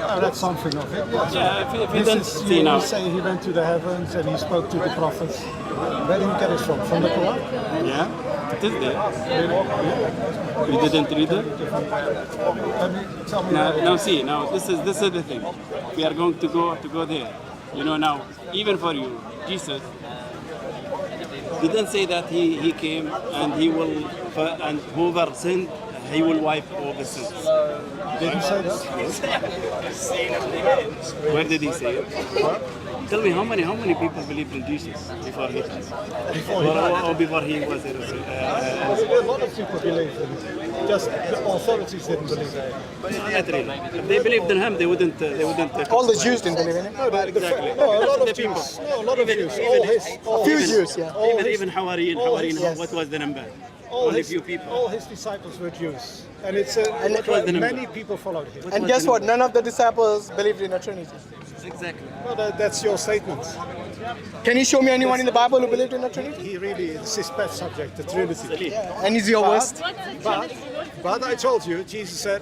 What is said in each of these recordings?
read something of it. Yes. Yeah, if you don't see now. You say he went to the heavens and he spoke to the prophets. Where did he get it from? From the Quran? Yeah, it is there. You didn't read it? Tell me. Now see, now this is the thing. We are going to go there. You know, now even for you, Jesus didn't say that he came and he will and whoever sinned, he will wipe all the sins. Did he say that? Where did he say it? Tell me how many people believed in Jesus before he or before he was A lot of people believed in it. Just the authorities didn't believe in it. Not really. If they believed in him, they wouldn't. All the Jews didn't believe in him. No, Exactly. No, a lot The of people. Jews. No, a lot of Jews. A few Jews, yeah. Even Hawarin, yes. what was the number? All Only his, few people. all his disciples were Jews. And it's what was the number? many people followed him. And guess what? None of the disciples believed in a Trinity. Exactly. Well, that's your statement. Can you show me anyone in the Bible who believed in a Trinity? He really is his pet subject, the Trinity. And is your worst? But I told you, Jesus said,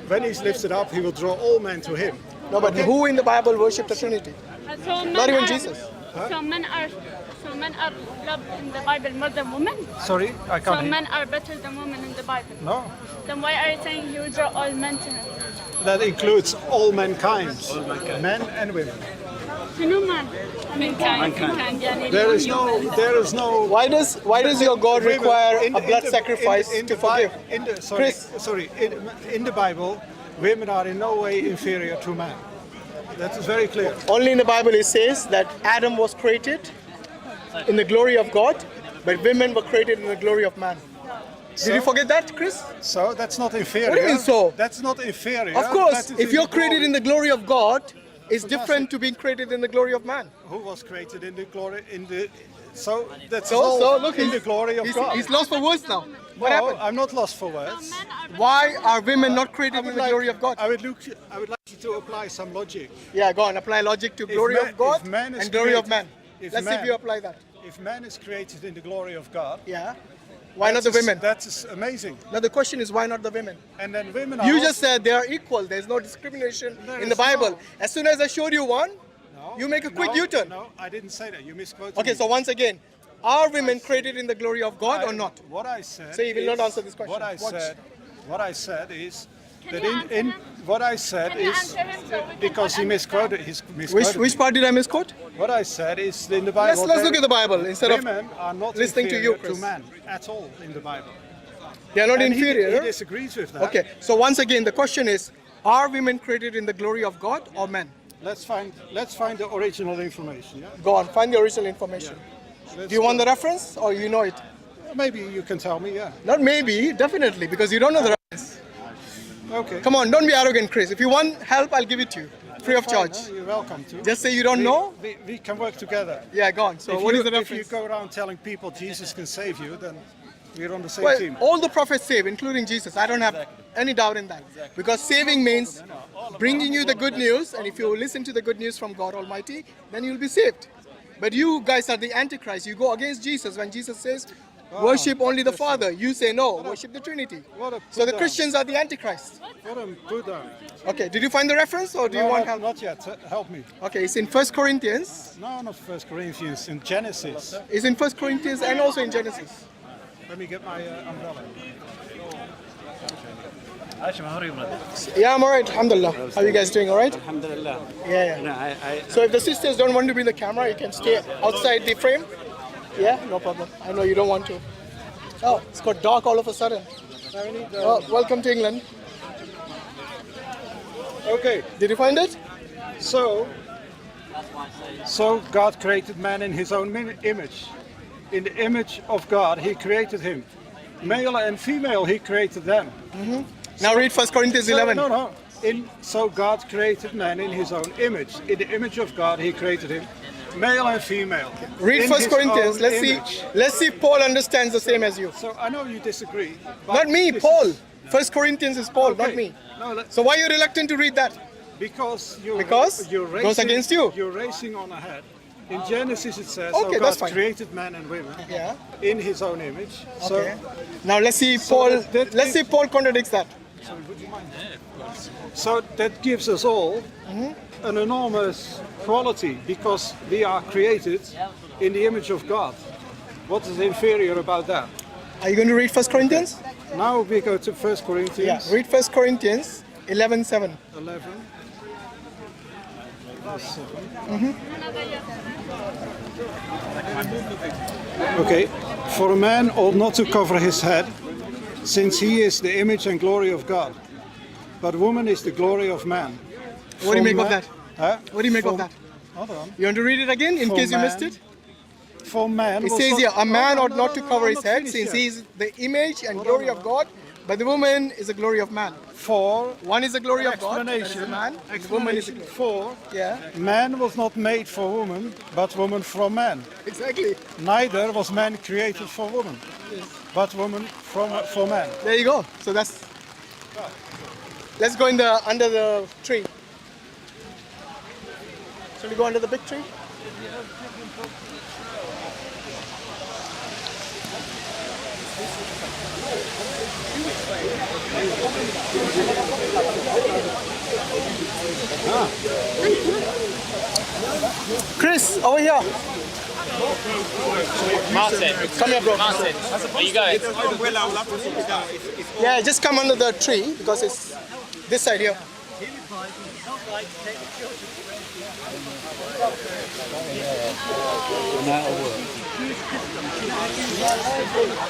when he's lifted up, he will draw all men to him. No, but who in the Bible worshipped the Trinity? Not even Jesus. So men are loved in the Bible more than women? Sorry, I So can't hear. men are better than women in the Bible? No, Then why are you saying he will draw all men to him? that includes all mankind, men and women. شنو man? Mankind. There is no. Why does your God women- require in- a in blood the- sacrifice in to the Bi- forgive? in the- Chris. In the Bible, women are in no way inferior to men. That is very clear. Only in the Bible it says that Adam was created in the glory of God, but women were created in the glory of man. Did you forget that, Chris? So that's not inferior. What do you mean so? That's not inferior. Of course, That is if you're the created glory. in the glory of God, it's different to being created in the glory of man. Who was created in the glory in the? So that's So all look, in the glory of God. he's lost for words now. What No, happened? I'm not lost for words. Why are women not created in the glory of God? I would like you to apply some logic. Yeah, go on, apply logic to glory man- of God if man is and glory of man. created- Let's see if you apply that. If man is created in the glory of God, Yeah. Why not the women? That's amazing. Now the question is, why not the women? And then women are. You also- just said they are equal. There's no discrimination There in the is Bible. no- As soon as I showed you one, No, you make a quick no, U-turn. No, I didn't say that. You misquoted Okay, me. so once again, are women created in the glory of God or not? What I said. So you will is- not answer this question. What I Watch. said is Can that you answer in him? what I said Can you is answer him so we can because he all misquoted. Which part did I misquote? What I said is in the Bible. Let's look at the Bible instead of women are not listening to inferior you, Chris. to man at all in the Bible. they are not And inferior. He disagrees with that. Okay, so once again, the question is, are women created in the glory of God or men? Let's find the original information. Yeah. Go on, find the original information. Let's Do you want go. the reference or you know it? Maybe you can tell me. Yeah. Not maybe, definitely, because you don't know the reference. Okay. Come on, don't be arrogant, Chris. If you want help, I'll give it to you, free of Fine, charge. You're welcome to. Just say you don't know. We can work together. Yeah, go on. So what is the If you reference? go around telling people Jesus can save you, then we're on the same Well, team. all the prophets save, including Jesus. I don't have any doubt in that. Because saving means bringing you the good news, and if you listen to the good news from God Almighty, then you'll be saved. But you guys are the Antichrist. You go against Jesus when Jesus says, worship only the Father. You say no, worship the Trinity. What a So the put-down. Christians are the Antichrist. What a put down. Okay, did you find the reference or do you want help? Not yet. Help me. Okay, it's in 1 Corinthians. No, not First Corinthians. In Genesis. It's in 1 Corinthians and also in Genesis. Let me get my umbrella. Yeah, I'm alright, alhamdulillah. How are you guys doing, alright? Alhamdulillah. Yeah. No, I So if the sisters don't want to be in the camera, you can stay outside the frame. Yeah, no problem. I know you don't want to. Oh, it's got dark all of a sudden. Oh, welcome to England. Okay. Did you find it? So God created man in his own image. In the image of God, he created him. Male and female, he created them. Now read 1 Corinthians 11. No. So God created man in his own image. In the image of God, he created him. Male and female. Read in 1 his Corinthians. own Let's image. see. Let's see if Paul understands the same as you. So I know you disagree. but Not me, this Paul. is- 1 Corinthians is Paul, not Okay. me. No, So why are you reluctant to read that? because Because you're goes racing, against you. You're racing on ahead. In Genesis it says, Okay, God that's fine. created man and women Yeah. in his own image. Okay. Now let's see Paul. that- Let's see Paul contradicts that. Sorry, would you mind? So that gives us all an enormous quality because we are created in the image of God. What is inferior about that? Are you going to read 1 Corinthians? Now we go to 1 Corinthians. Read 1 Corinthians 11:7. 11. Verse 7. Okay. For a man ought not to cover his head, since he is the image and glory of God. But woman is the glory of man. What do you make of that? Huh? What do you make of that? Hold on. You want to read it again in For case you man- missed it? For man. It was says not- here, a man No, ought no, not no, to no, cover I'm his not head, finished since yet. he is the image and glory of God, but the woman is the glory of man. For One is the glory of God, that is explanation, the man, and the woman is the explanation glory. for Yeah, man was not made for woman, but woman from man. exactly. Neither was man created for woman, but woman for man. There you go. So that's. Let's go under the tree. Shall we go under the big tree? Chris, over here. Martin, Come here, bro. Martin, where you going? Yeah, just come under the tree because it's this side here.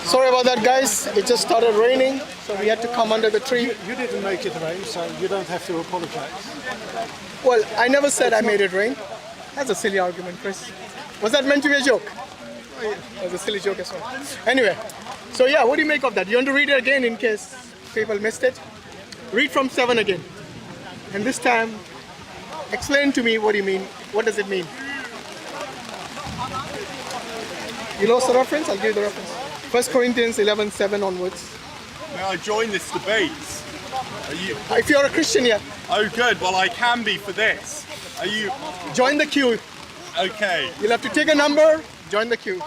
Sorry about that, guys. It just started raining, so we had to come under the tree. You didn't make it rain, so you don't have to apologize. Well, I never said I made it rain. That's a silly argument, Chris. Was that meant to be a joke? That was a silly joke as well. Anyway, so yeah, what do you make of that? You want to read it again in case people missed it? Read from 7 again. And this time, explain to me what you mean. What does it mean? You lost the reference? I'll give you the reference. 1 Corinthians 11:7 onwards. May I join this debate? Are you? If you're a Christian, yeah, Oh, good. Well, I can be for this. Are you? join the queue. Okay. You'll have to take a number, join the queue.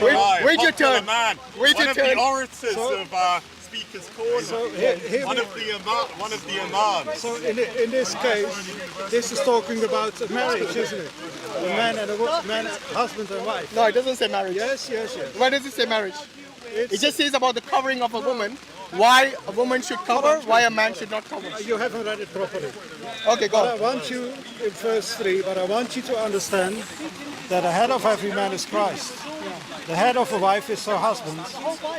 Wait, Right, wait your popular turn. Man. Wait One your of turn. the orators of Speaker's Corner. So here one we- of the imams. So in this case, this is talking about marriage, isn't it? A man and a man, husband and wife. No, it doesn't say marriage. Yes, yes, yes. Why does it say marriage? It's, It just says about the covering of a woman. Why a woman should cover, why a man should not cover. you haven't read it properly. Okay, But I go. want you, in verse 3, but I want you to understand that the head of every man is Christ. The head of a wife is her husband,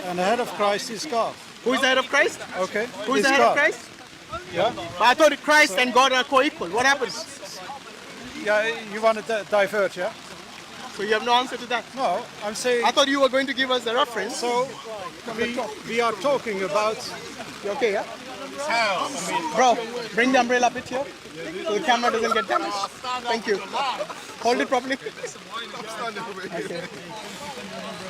and the head of Christ is God. Who is the head of Christ? Okay? Who is It's the head of God. Christ? Yeah? But I thought Christ and God are co-equal. What happens? Yeah, you want to diverge, yeah? So you have no answer to that. No, I'm saying, I thought you were going to give us the reference. so we are talking about, You okay, yeah? Bro, bring the umbrella a bit here so the camera doesn't get damaged. Thank you. Hold it properly. Okay.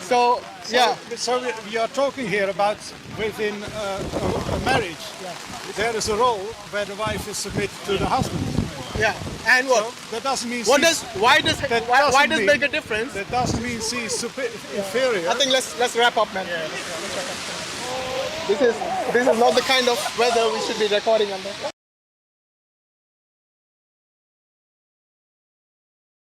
So, yeah. so we are talking here about within a marriage. There is a role where the wife is submitted to the husband. Yeah. And what? So that doesn't mean What she's- does why does that why doesn't does mean- make a difference? that doesn't mean she's inferior. I think let's wrap up, man. This is not the kind of weather we should be recording under.